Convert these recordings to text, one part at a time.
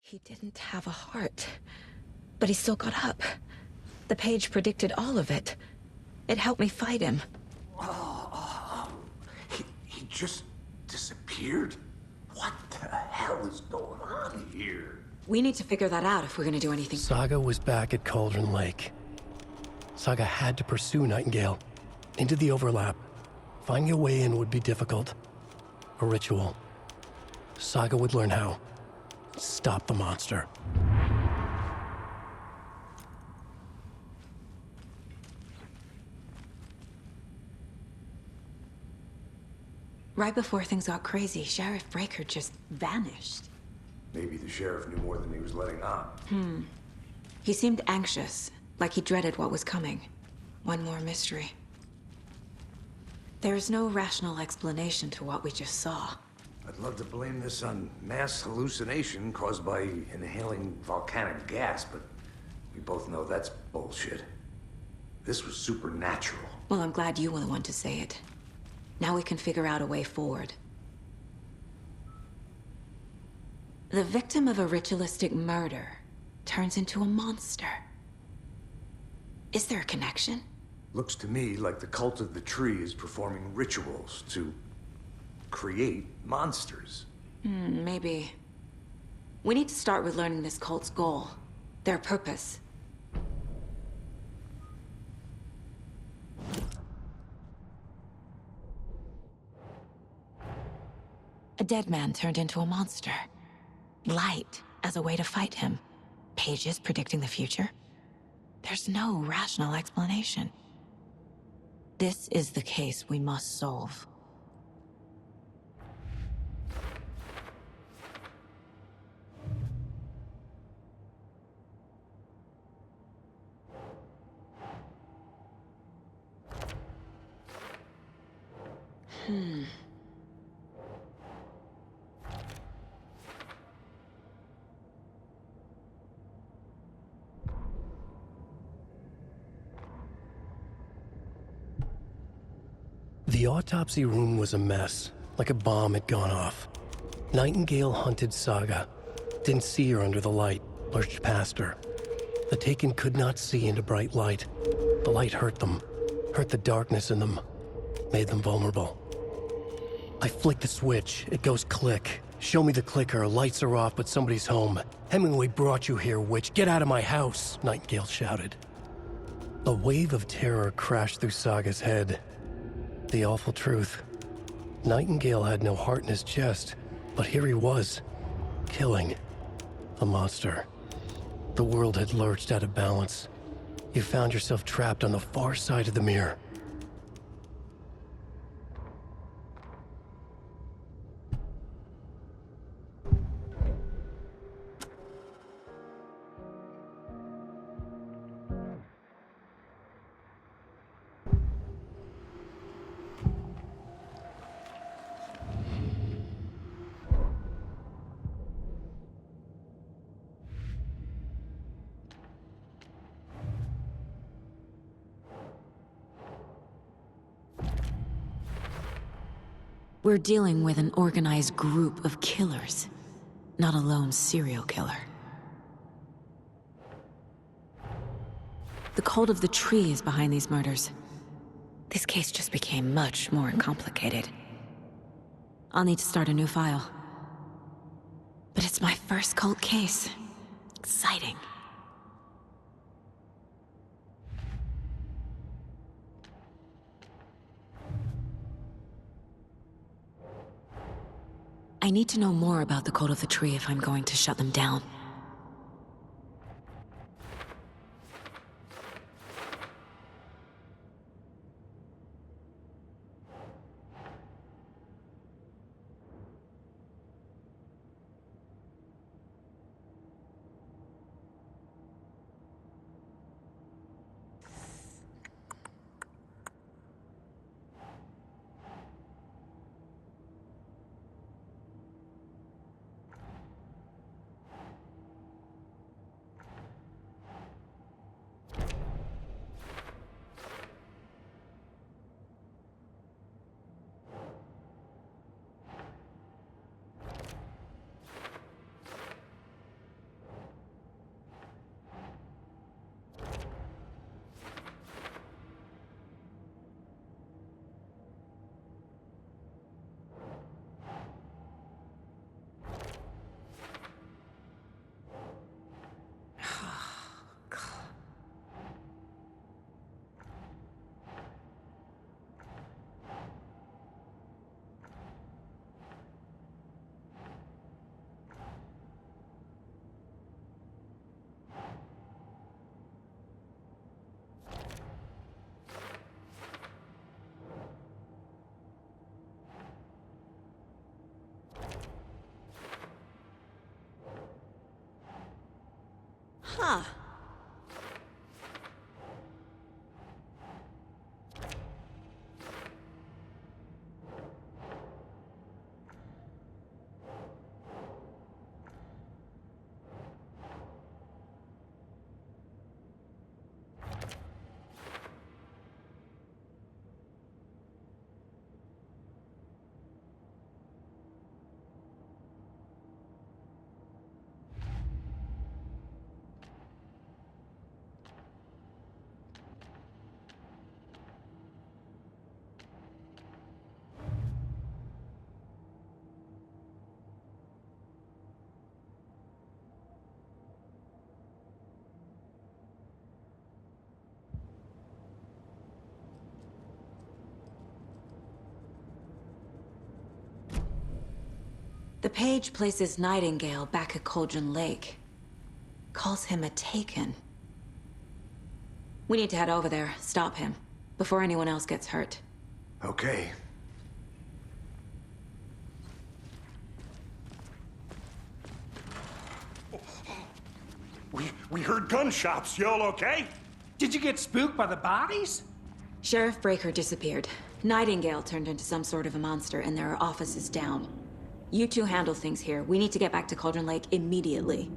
He didn't have a heart, but he still got up. The page predicted all of it. It helped me fight him. He just disappeared? What the hell is going on here? We need to figure that out if we're gonna do anything. Saga was back at Cauldron Lake. Saga had to pursue Nightingale. Into the overlap. Finding a way in would be difficult. A ritual. Saga would learn how. Stop the monster. Right before things got crazy, Sheriff Breaker just vanished. Maybe the sheriff knew more than he was letting on. He seemed anxious, like he dreaded what was coming. One more mystery. There's no rational explanation to what we just saw. I'd love to blame this on mass hallucination caused by inhaling volcanic gas, but we both know that's bullshit. This was supernatural. Well, I'm glad you were the one to say it. Now we can figure out a way forward. The victim of a ritualistic murder turns into a monster. Is there a connection? Looks to me like the cult of the tree is performing rituals to create monsters. Maybe. We need to start with learning this cult's goal, their purpose. A dead man turned into a monster. Light as a way to fight him. Pages predicting the future. There's no rational explanation. This is the case we must solve. The autopsy room was a mess, like a bomb had gone off. Nightingale hunted Saga. Didn't see her under the light, lurched past her. The Taken could not see into bright light. The light hurt them, hurt the darkness in them, made them vulnerable. I flick the switch, it goes click. Show me the clicker, lights are off, but somebody's home. Hemingway brought you here, witch. Get out of my house, Nightingale shouted. A wave of terror crashed through Saga's head. The awful truth. Nightingale had no heart in his chest, but here he was, killing the monster. The world had lurched out of balance. You found yourself trapped on the far side of the mirror. We're dealing with an organized group of killers, not a lone serial killer. The cult of the tree is behind these murders. This case just became much more complicated. I'll need to start a new file. But it's my first cult case. Exciting. I need to know more about the cult of the tree if I'm going to shut them down. Huh. The page places Nightingale back at Cauldron Lake. Calls him a Taken. We need to head over there, stop him, before anyone else gets hurt. Okay. We heard gunshots. Y'all okay? Did you get spooked by the bodies? Sheriff Breaker disappeared. Nightingale turned into some sort of a monster, and there are offices down. You two handle things here. We need to get back to Cauldron Lake immediately.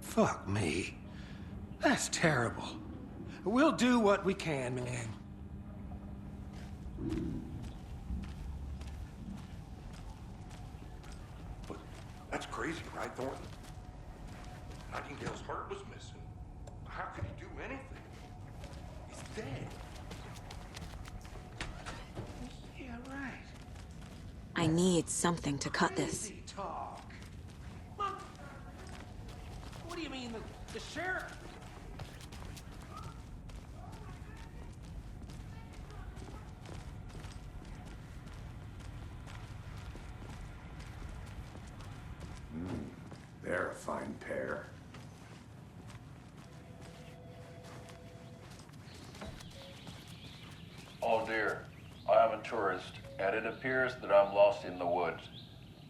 Fuck me. That's terrible. We'll do what we can, man. But that's crazy, right, Thornton? Nightingale's heart was missing. How could he do anything? He's dead. Yeah, right. I need something to cut this. Crazy talk. What do you mean, the sheriff? They're a fine pair. Oh dear, I am a tourist, and it appears that I'm lost in the woods.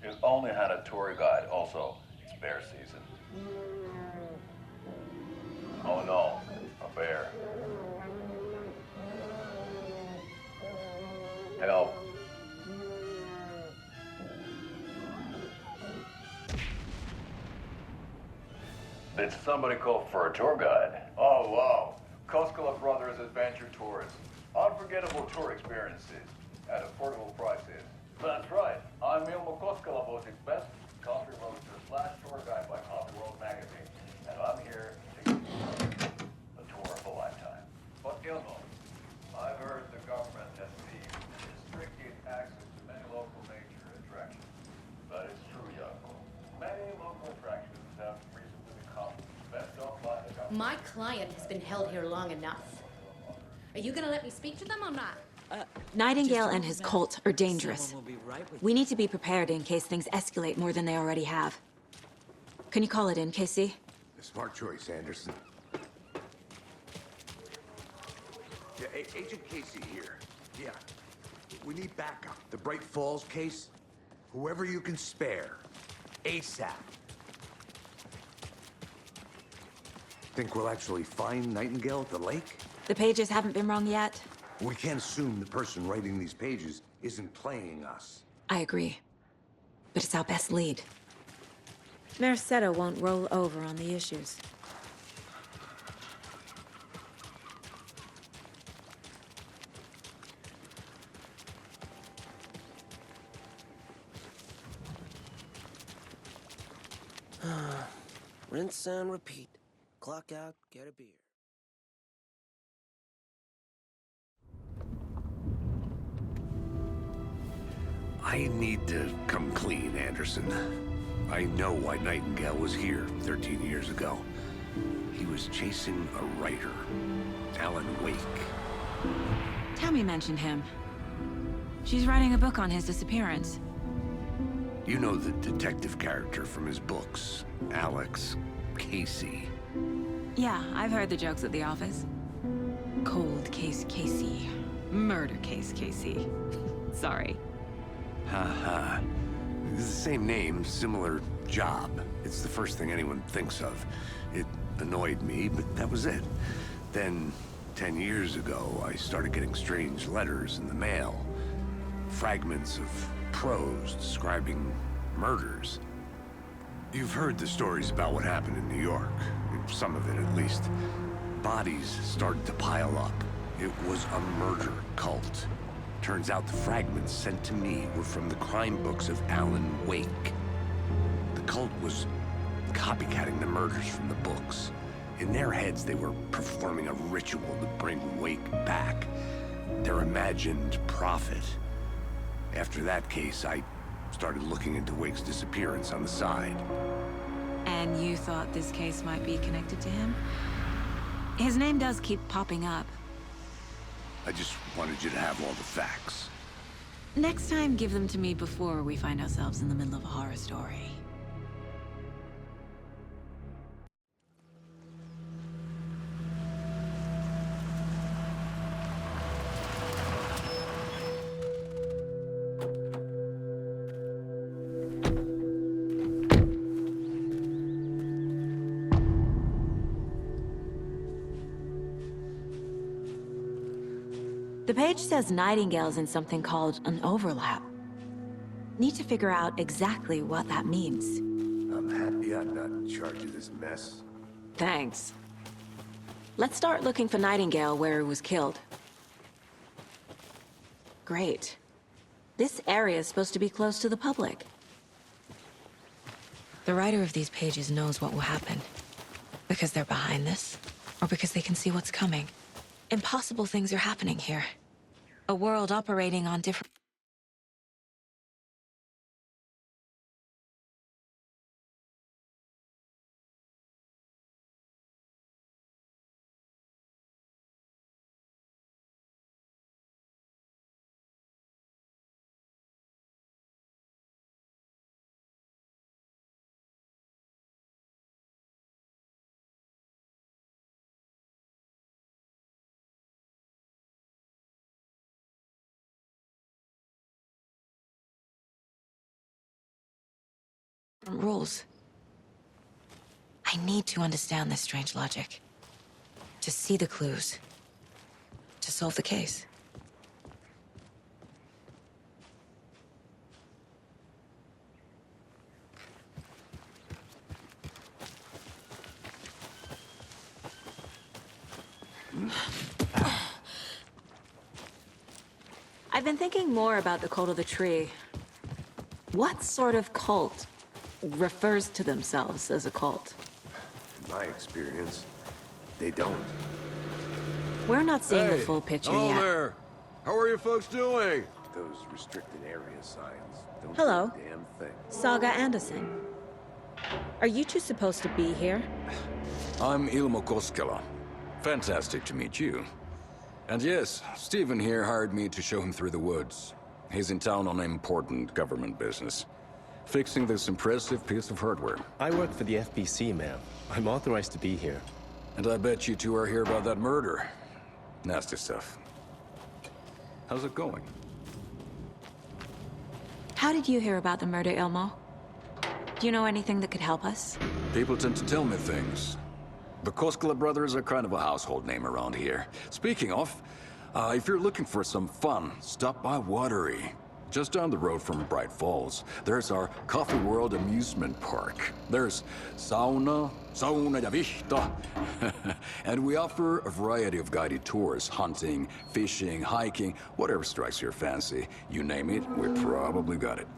We've only had a tour guide, also. It's bear season. Oh no, a bear. Help. Did somebody call for a tour guide? Oh wow, Koskela Brothers Adventure Tours. Unforgettable tour experiences at affordable prices. That's right. I'm Ilmo Koskela Bosic's best country roadster / tour guide by Country World magazine, and I'm here to give you a tour of a lifetime. But Ilmo, I've heard the government has seized and restricted access to many local nature attractions. That is true, Jaakko. Many local attractions have recently become best off by the government. My client has been held here long enough. Are you gonna let me speak to them or not? Nightingale and his cult are dangerous. We need to be prepared in case things escalate more than they already have. Can you call it in, Casey? A smart choice, Anderson. Yeah, Agent Casey here. Yeah. We need backup. The Bright Falls case? Whoever you can spare. ASAP. Think we'll actually find Nightingale at the lake? The pages haven't been wrong yet. We can't assume the person writing these pages isn't playing us. I agree. But it's our best lead. Mercedo won't roll over on the issues. Rinse and repeat. Clock out, get a beer. I need to come clean, Anderson. I know why Nightingale was here 13 years ago. He was chasing a writer, Alan Wake. Tammy mentioned him. She's writing a book on his disappearance. You know the detective character from his books, Alex Casey. Yeah, I've heard the jokes at the office. Cold case Casey. Murder case Casey. Sorry. Ha. It's the same name, similar job. It's the first thing anyone thinks of. It annoyed me, but that was it. Then, 10 years ago, I started getting strange letters in the mail. Fragments of prose describing murders. You've heard the stories about what happened in New York. Some of it, at least. Bodies started to pile up. It was a murder cult. Turns out the fragments sent to me were from the crime books of Alan Wake. The cult was copycatting the murders from the books. In their heads, they were performing a ritual to bring Wake back. Their imagined prophet. After that case, I started looking into Wake's disappearance on the side. And you thought this case might be connected to him? His name does keep popping up. I just wanted you to have all the facts. Next time, give them to me before we find ourselves in the middle of a horror story. The page says Nightingale's in something called an overlap. Need to figure out exactly what that means. I'm happy I'm not in charge of this mess. Thanks. Let's start looking for Nightingale where he was killed. Great. This area is supposed to be close to the public. The writer of these pages knows what will happen. Because they're behind this, or because they can see what's coming. Impossible things are happening here. A world operating on different rules. I need to understand this strange logic. To see the clues. To solve the case. I've been thinking more about the cult of the tree. What sort of cult refers to themselves as a cult? In my experience, they don't. We're not seeing the full picture hello yet. there. How are you folks doing? Those restricted area signs don't Hello. do a damn thing. Saga Anderson. Are you two supposed to be here? I'm Ilmo Koskela. Fantastic to meet you. And yes, Stephen here hired me to show him through the woods. He's in town on important government business. Fixing this impressive piece of hardware. I work for the FBC, ma'am. I'm authorized to be here. And I bet you two are here about that murder. Nasty stuff. How's it going? How did you hear about the murder, Ilmo? Do you know anything that could help us? People tend to tell me things. The Koskela brothers are kind of a household name around here. Speaking of, if you're looking for some fun, stop by Watery. Just down the road from Bright Falls, there's our Coffee World amusement park. There's sauna ja vihta. And we offer a variety of guided tours, hunting, fishing, hiking, whatever strikes your fancy. You name it, we probably got it.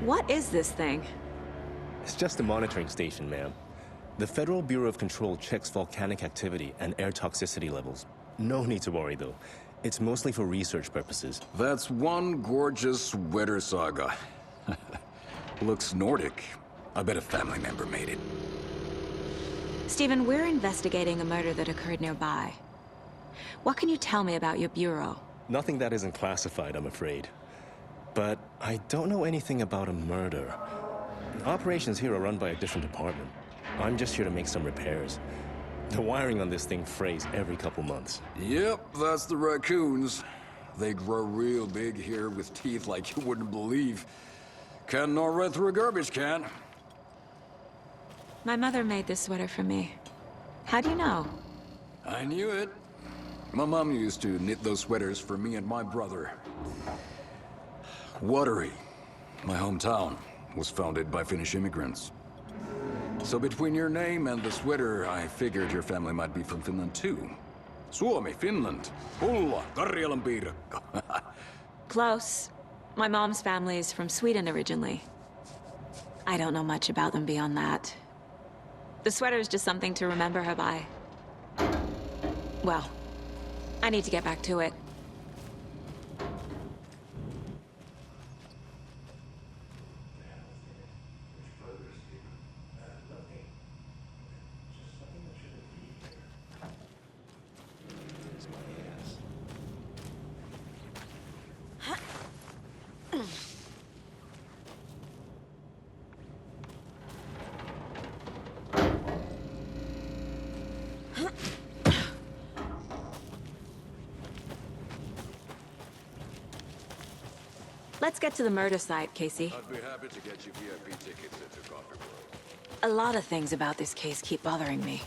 What is this thing? It's just a monitoring station, ma'am. The Federal Bureau of Control checks volcanic activity and air toxicity levels. No need to worry, though. It's mostly for research purposes. That's one gorgeous weather saga. Looks Nordic. I bet a family member made it. Stephen, we're investigating a murder that occurred nearby. What can you tell me about your bureau? Nothing that isn't classified, I'm afraid. But I don't know anything about a murder. Operations here are run by a different department. I'm just here to make some repairs. The wiring on this thing frays every couple months. Yep, that's the raccoons. They grow real big here with teeth like you wouldn't believe. Can't gnaw right through a garbage can. My mother made this sweater for me. How do you know? I knew it. My mom used to knit those sweaters for me and my brother. Watery, my hometown, was founded by Finnish immigrants. So between your name and the sweater, I figured your family might be from Finland too. Suomi, Finland. Pulla, Karjalan piirakka. Close. My mom's family is from Sweden originally. I don't know much about them beyond that. The sweater is just something to remember her by. Well, I need to get back to it. Let's get to the murder site, Casey. I'd be happy to get you VIP tickets at the coffee break. A lot of things about this case keep bothering me.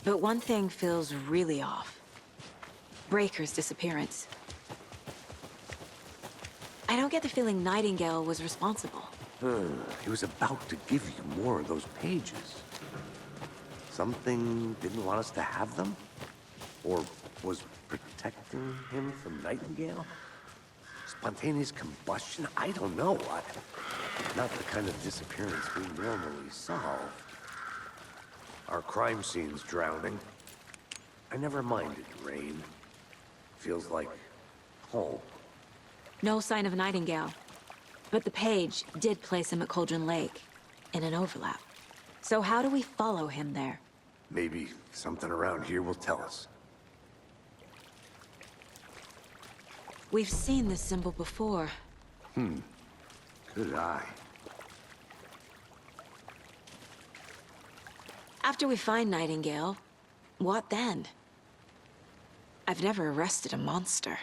But one thing feels really off. Breaker's disappearance. I don't get the feeling Nightingale was responsible. He was about to give you more of those pages. Something didn't want us to have them? Or was protecting him from Nightingale? Spontaneous combustion? I don't know. Not the kind of disappearance we normally solve. Our crime scene's drowning. I never minded rain. Feels like home. No sign of Nightingale. But the page did place him at Cauldron Lake, in an overlap. So how do we follow him there? Maybe something around here will tell us. We've seen this symbol before. Good eye. After we find Nightingale, what then? I've never arrested a monster.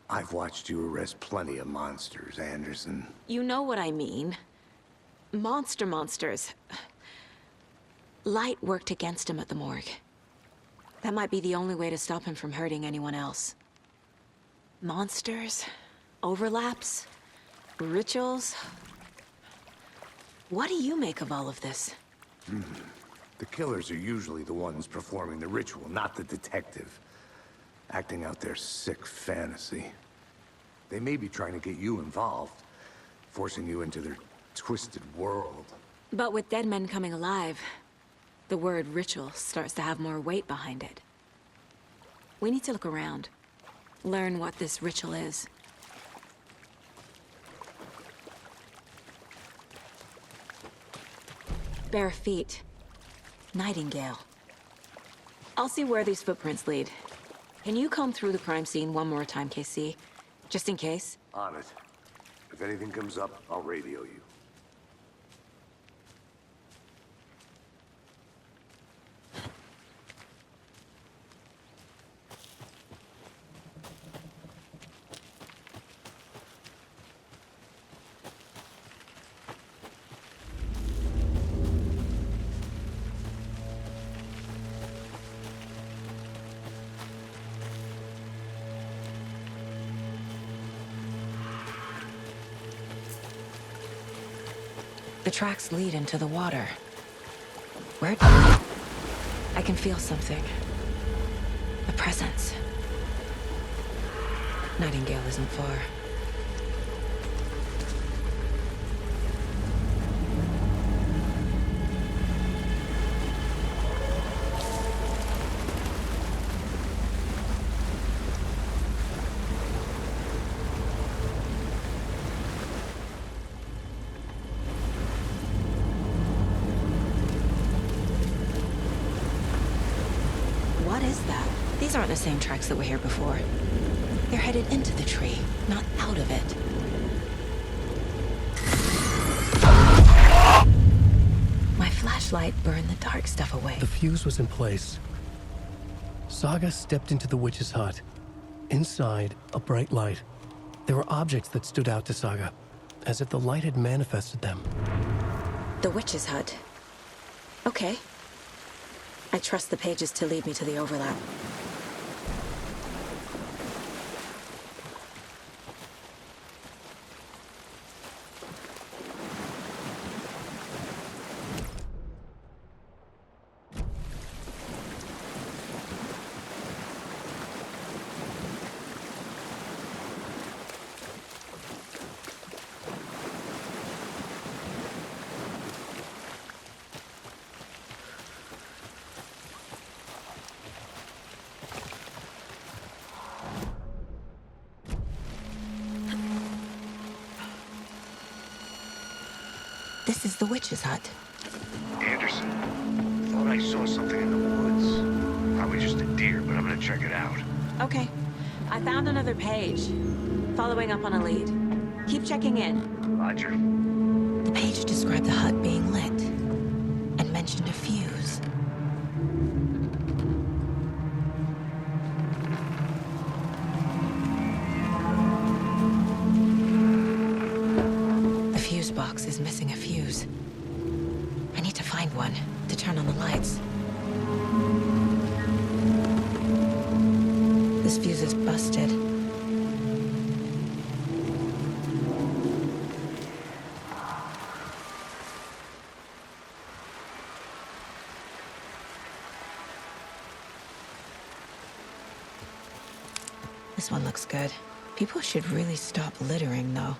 I've watched you arrest plenty of monsters, Anderson. You know what I mean. Monsters. Light worked against him at the morgue. That might be the only way to stop him from hurting anyone else. Monsters? Overlaps? Rituals? What do you make of all of this? The killers are usually the ones performing the ritual, not the detective. Acting out their sick fantasy. They may be trying to get you involved, forcing you into their twisted world. But with dead men coming alive, the word ritual starts to have more weight behind it. We need to look around. Learn what this ritual is. Bare feet. Nightingale. I'll see where these footprints lead. Can you comb through the crime scene one more time, KC? Just in case? On it. If anything comes up, I'll radio you. The tracks lead into the water. Where? I can feel something. A presence. Nightingale isn't far. What is that? These aren't the same tracks that were here before. They're headed into the tree, not out of it. My flashlight burned the dark stuff away. The fuse was in place. Saga stepped into the witch's hut. Inside, a bright light. There were objects that stood out to Saga, as if the light had manifested them. The witch's hut. Okay. I trust the pages to lead me to the overlap. This is the witch's hut. Anderson, thought I saw something in the woods. Probably just a deer, but I'm gonna check it out. Okay. I found another page. Following up on a lead. Keep checking in. Roger. The page described the hut being lit and mentioned a fuse. The fuse box is missing a fuse. I need to find one to turn on the lights. This fuse is busted. This one looks good. People should really stop littering, though.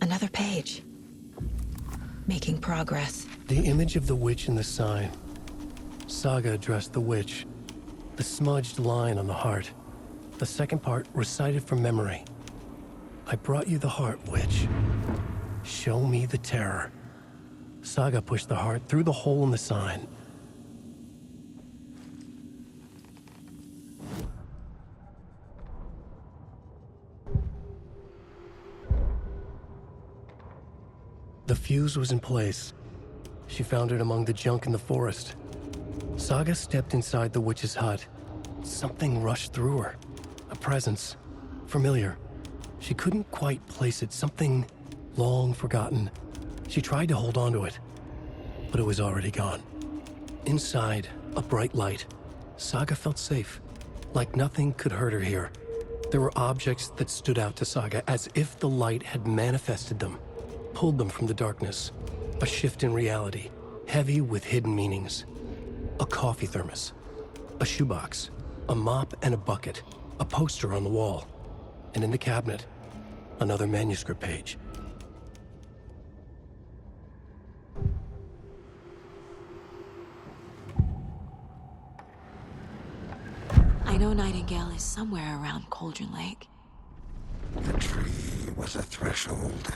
Another page. Making progress. The image of the witch in the sign. Saga addressed the witch. The smudged line on the heart. The second part recited from memory. I brought you the heart, witch. Show me the terror. Saga pushed the heart through the hole in the sign. The fuse was in place. She found it among the junk in the forest. Saga stepped inside the witch's hut. Something rushed through her. A presence. Familiar. She couldn't quite place it. Something long forgotten. She tried to hold on to it, but it was already gone. Inside, a bright light. Saga felt safe. Like nothing could hurt her here. There were objects that stood out to Saga as if the light had manifested them. Pulled them from the darkness. A shift in reality, heavy with hidden meanings. A coffee thermos, a shoebox, a mop and a bucket, a poster on the wall, and in the cabinet, another manuscript page. I know Nightingale is somewhere around Cauldron Lake. The tree was a threshold.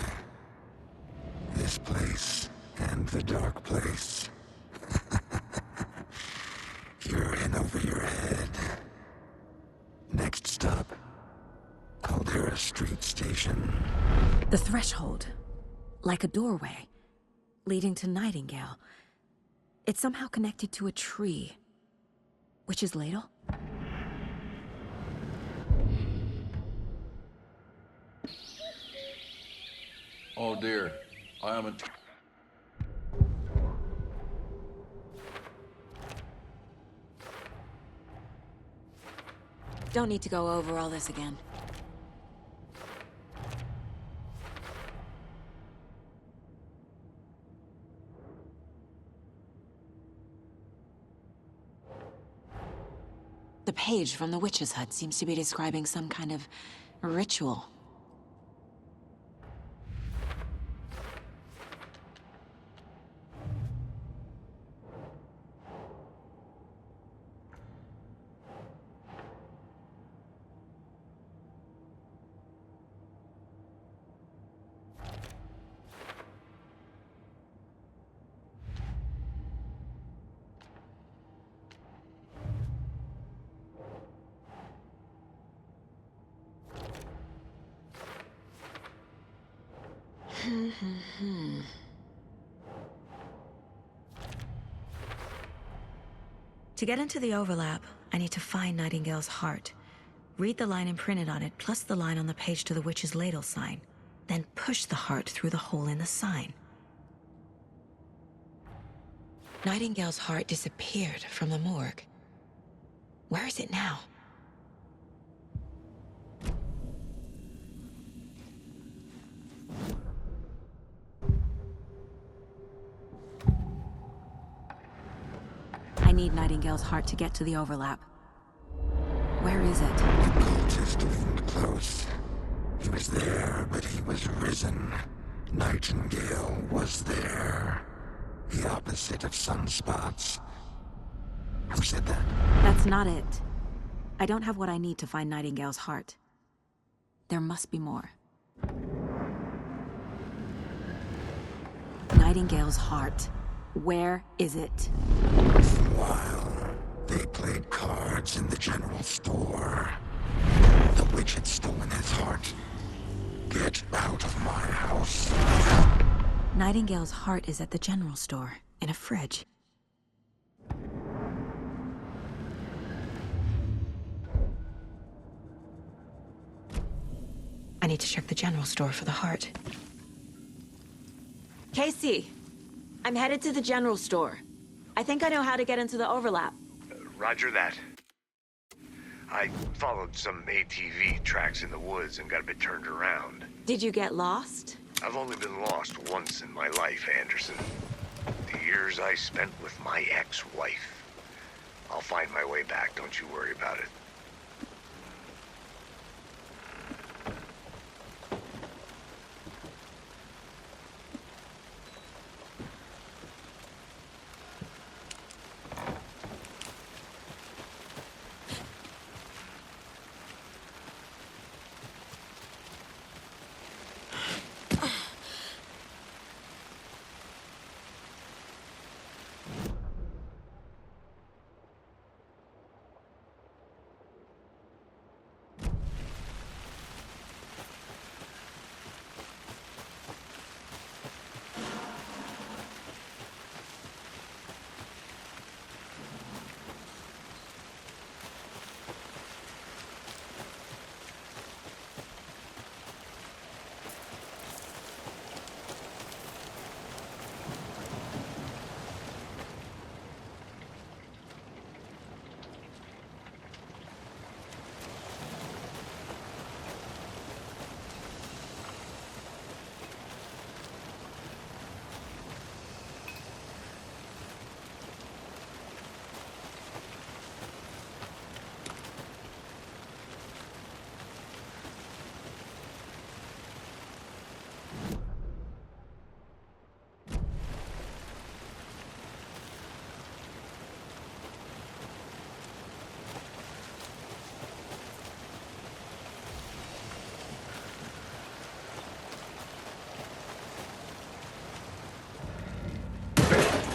This place and the dark place. You're in over your head. Next stop, Caldera Street Station. The threshold. Like a doorway. Leading to Nightingale. It's somehow connected to a tree. Witch's ladle? Oh dear, I am in... Don't need to go over all this again. The page from the witch's hut seems to be describing some kind of ritual. To get into the overlap, I need to find Nightingale's heart. Read the line imprinted on it, plus the line on the page to the witch's ladle sign. Then push the heart through the hole in the sign. Nightingale's heart disappeared from the morgue. Where is it now? I need Nightingale's heart to get to the overlap. Where is it? The cultist leaned close. He was there, but he was risen. Nightingale was there. The opposite of sunspots. Who said that? That's not it. I don't have what I need to find Nightingale's heart. There must be more. Nightingale's heart. Where is it? While they played cards in the general store, the witch had stolen his heart. Get out of my house. Nightingale's heart is at the general store, in a fridge. I need to check the general store for the heart. Casey, I'm headed to the general store. I think I know how to get into the overlap. Roger that. I followed some ATV tracks in the woods and got a bit turned around. Did you get lost? I've only been lost once in my life, Anderson. The years I spent with my ex-wife. I'll find my way back, don't you worry about it.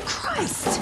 Christ!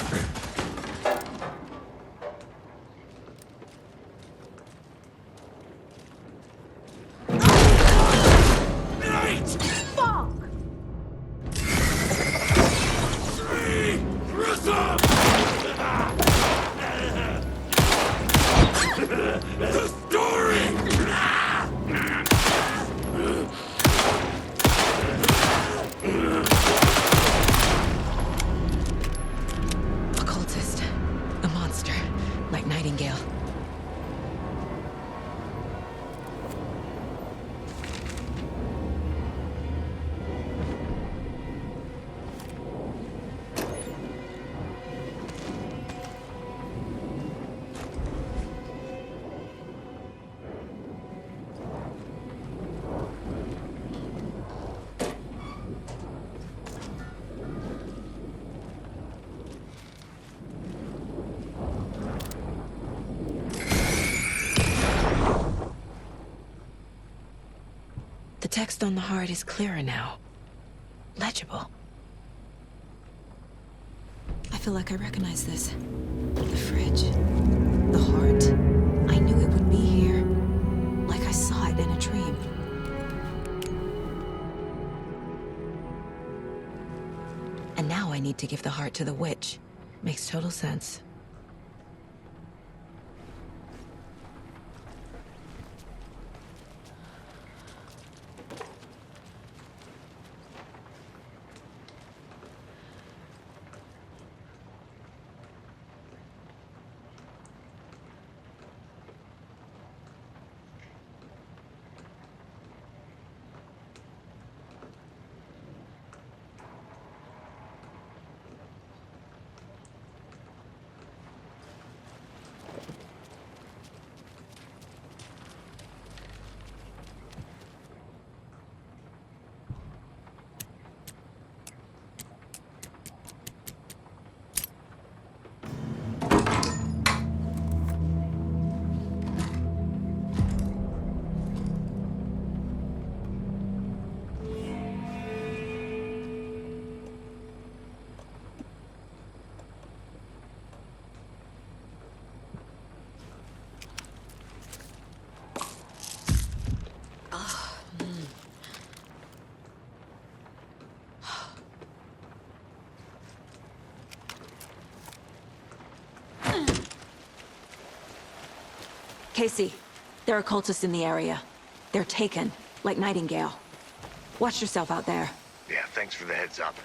The text on the heart is clearer now. Legible. I feel like I recognize this. The fridge. The heart. I knew it would be here. Like I saw it in a dream. I need to give the heart to the witch. Makes total sense. Casey, there are cultists in the area. They're taken, like Nightingale. Watch yourself out there. Yeah, thanks for the heads up.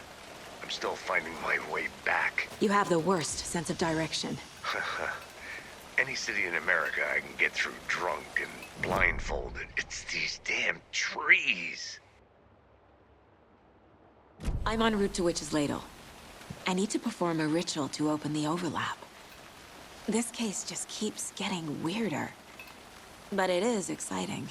I'm still finding my way back. You have the worst sense of direction. Any city in America I can get through drunk and blindfolded. It's these damn trees. I'm en route to Witch's Ladle. I need to perform a ritual to open the overlap. This case just keeps getting weirder. But it is exciting.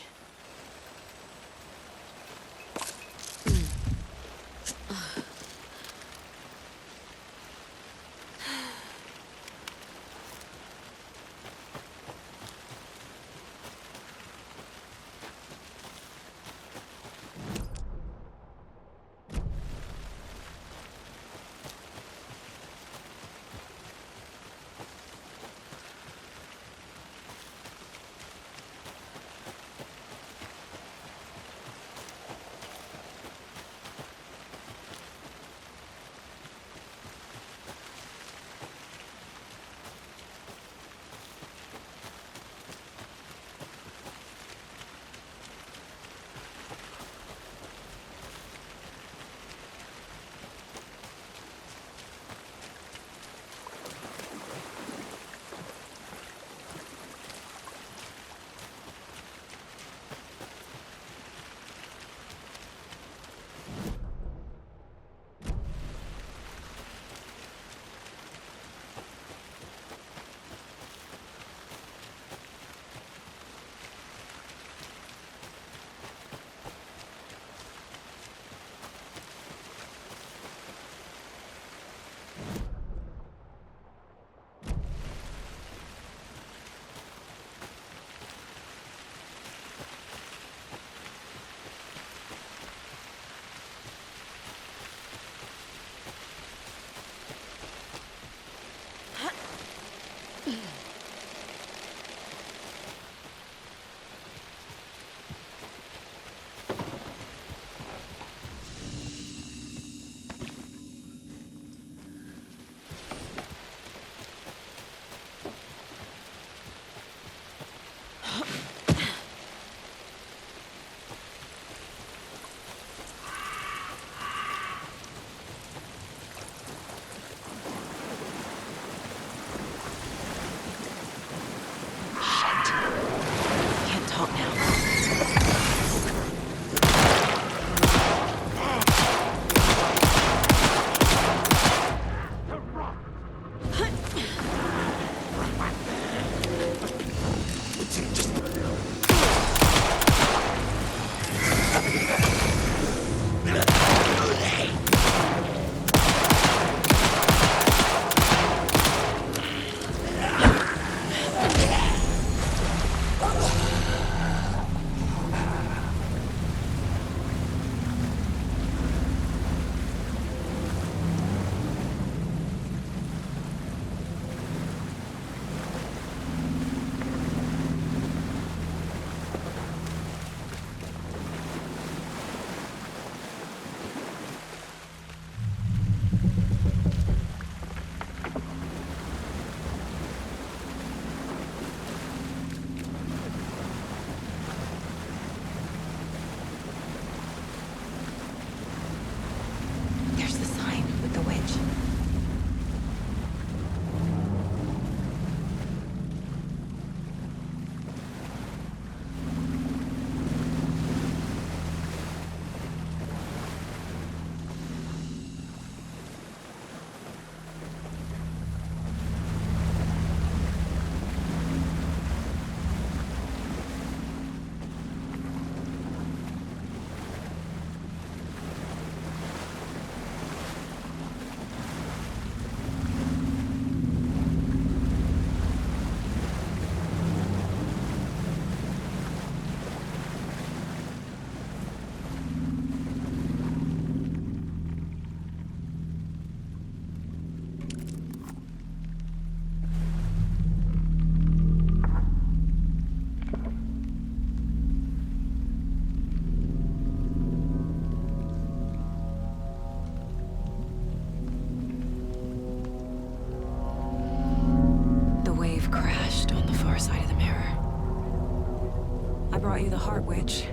brought you the Heart Witch.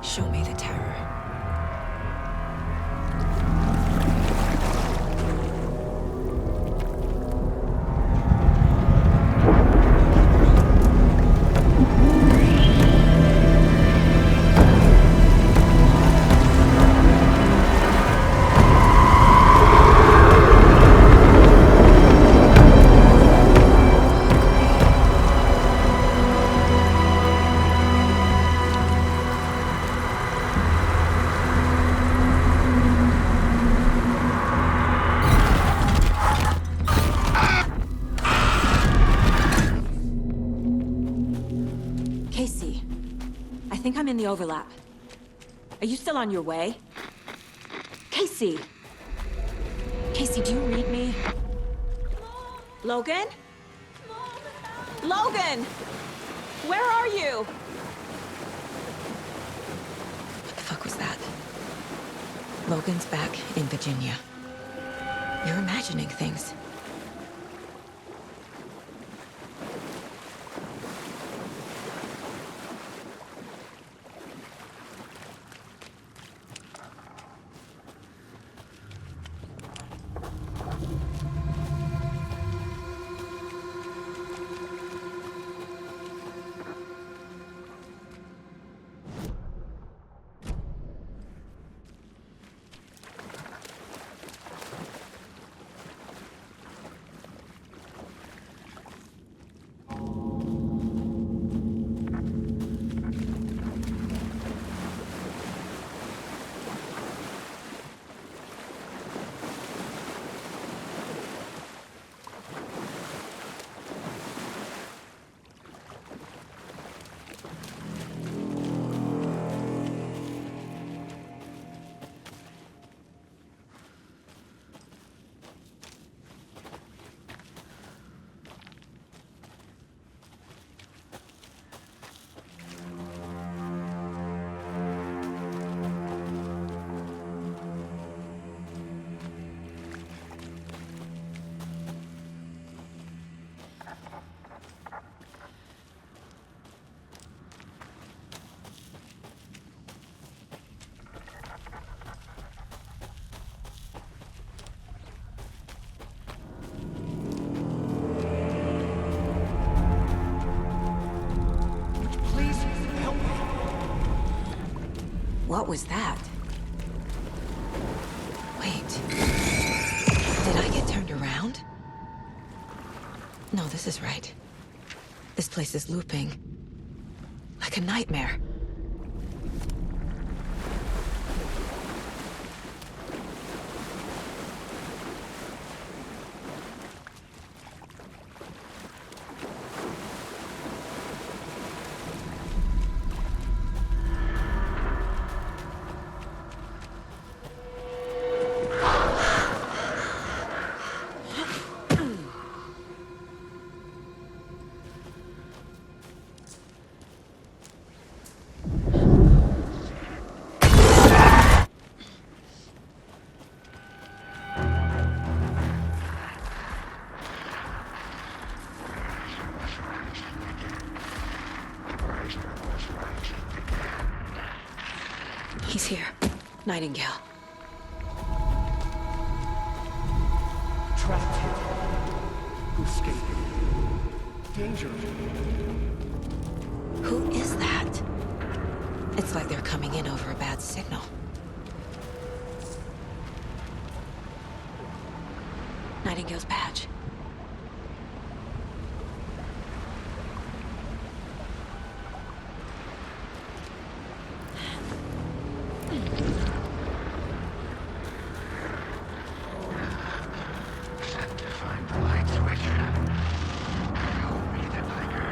Show me the terror. Casey, I think I'm in the overlap. Are you still on your way? Casey! Casey, do you read me? Logan? Logan! Where are you? What the fuck was that? Logan's back in Virginia. You're imagining things. What was that? Wait. Did I get turned around? No, this is right. This place is looping. Like a nightmare. He's here. Nightingale. Trapped here. Escape. Danger. Who is that? It's like they're coming in over a bad signal. Nightingale's badge. Find the light switch. Hold me the tiger.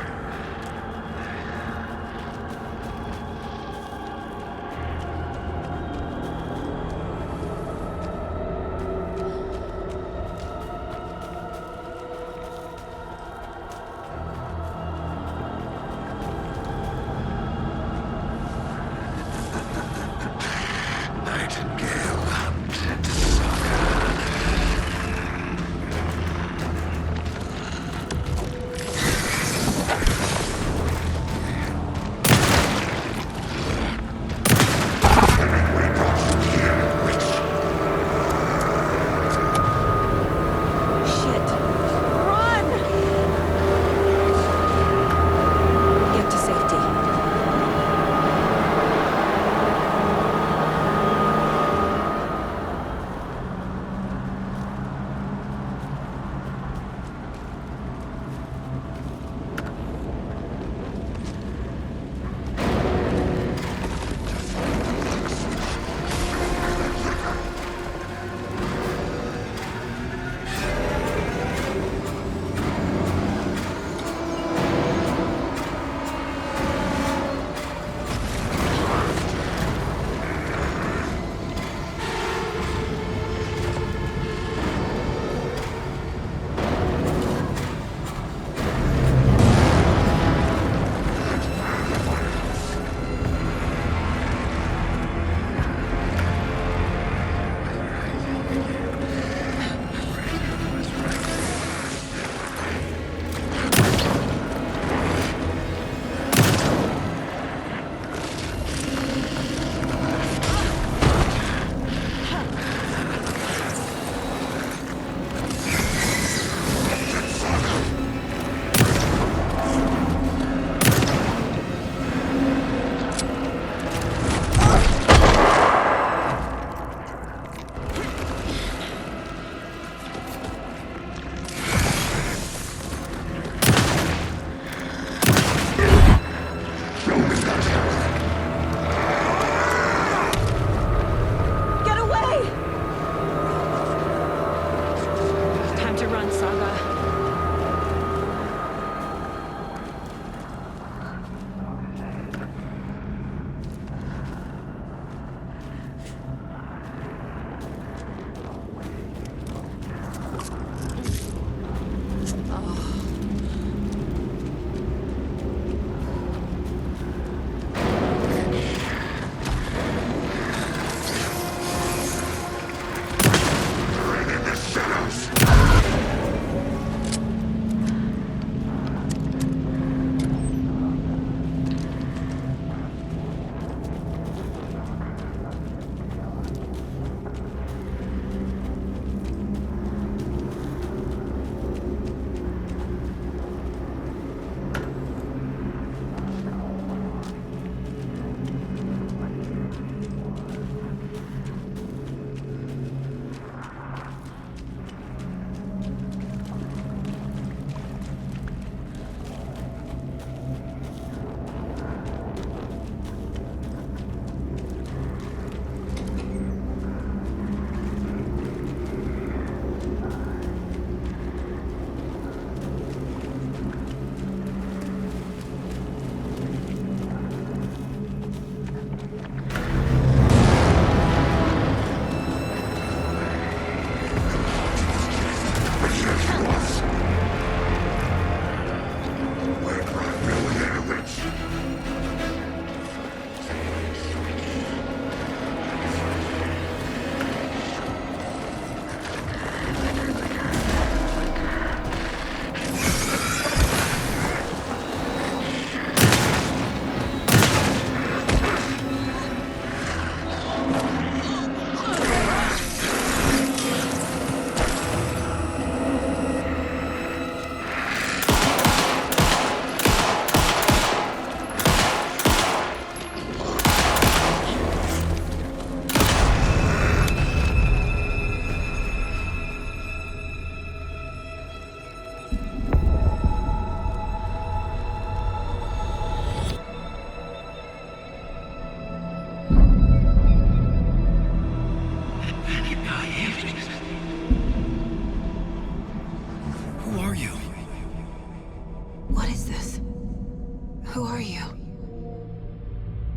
are you?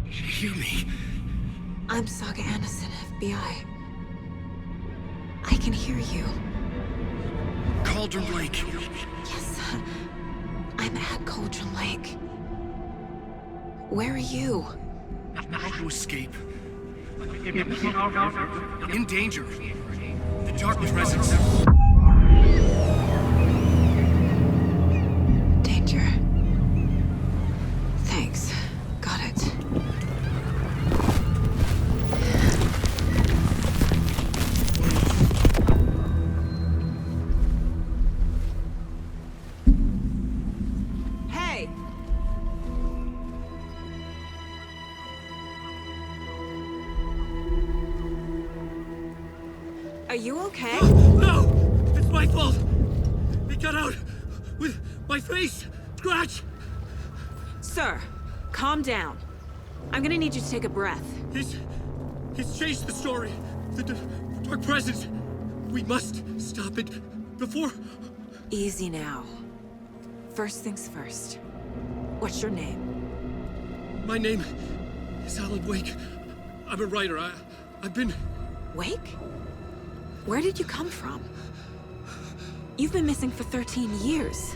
Hear me. I'm Saga Anderson, FBI. I can hear you. Cauldron Lake. Yes, I'm at Cauldron Lake. Where are you? How to escape. In danger. The dark presence. Danger. Thanks. Got it. Hey! Are you okay? No! It's my fault! It got out with my face! Scratch! Sir, calm down. I'm gonna need you to take a breath. He's changed the story. The dark presence. We must stop it before... Easy now. First things first. What's your name? My name is Alan Wake. I'm a writer. I've been... Wake? Where did you come from? You've been missing for 13 years.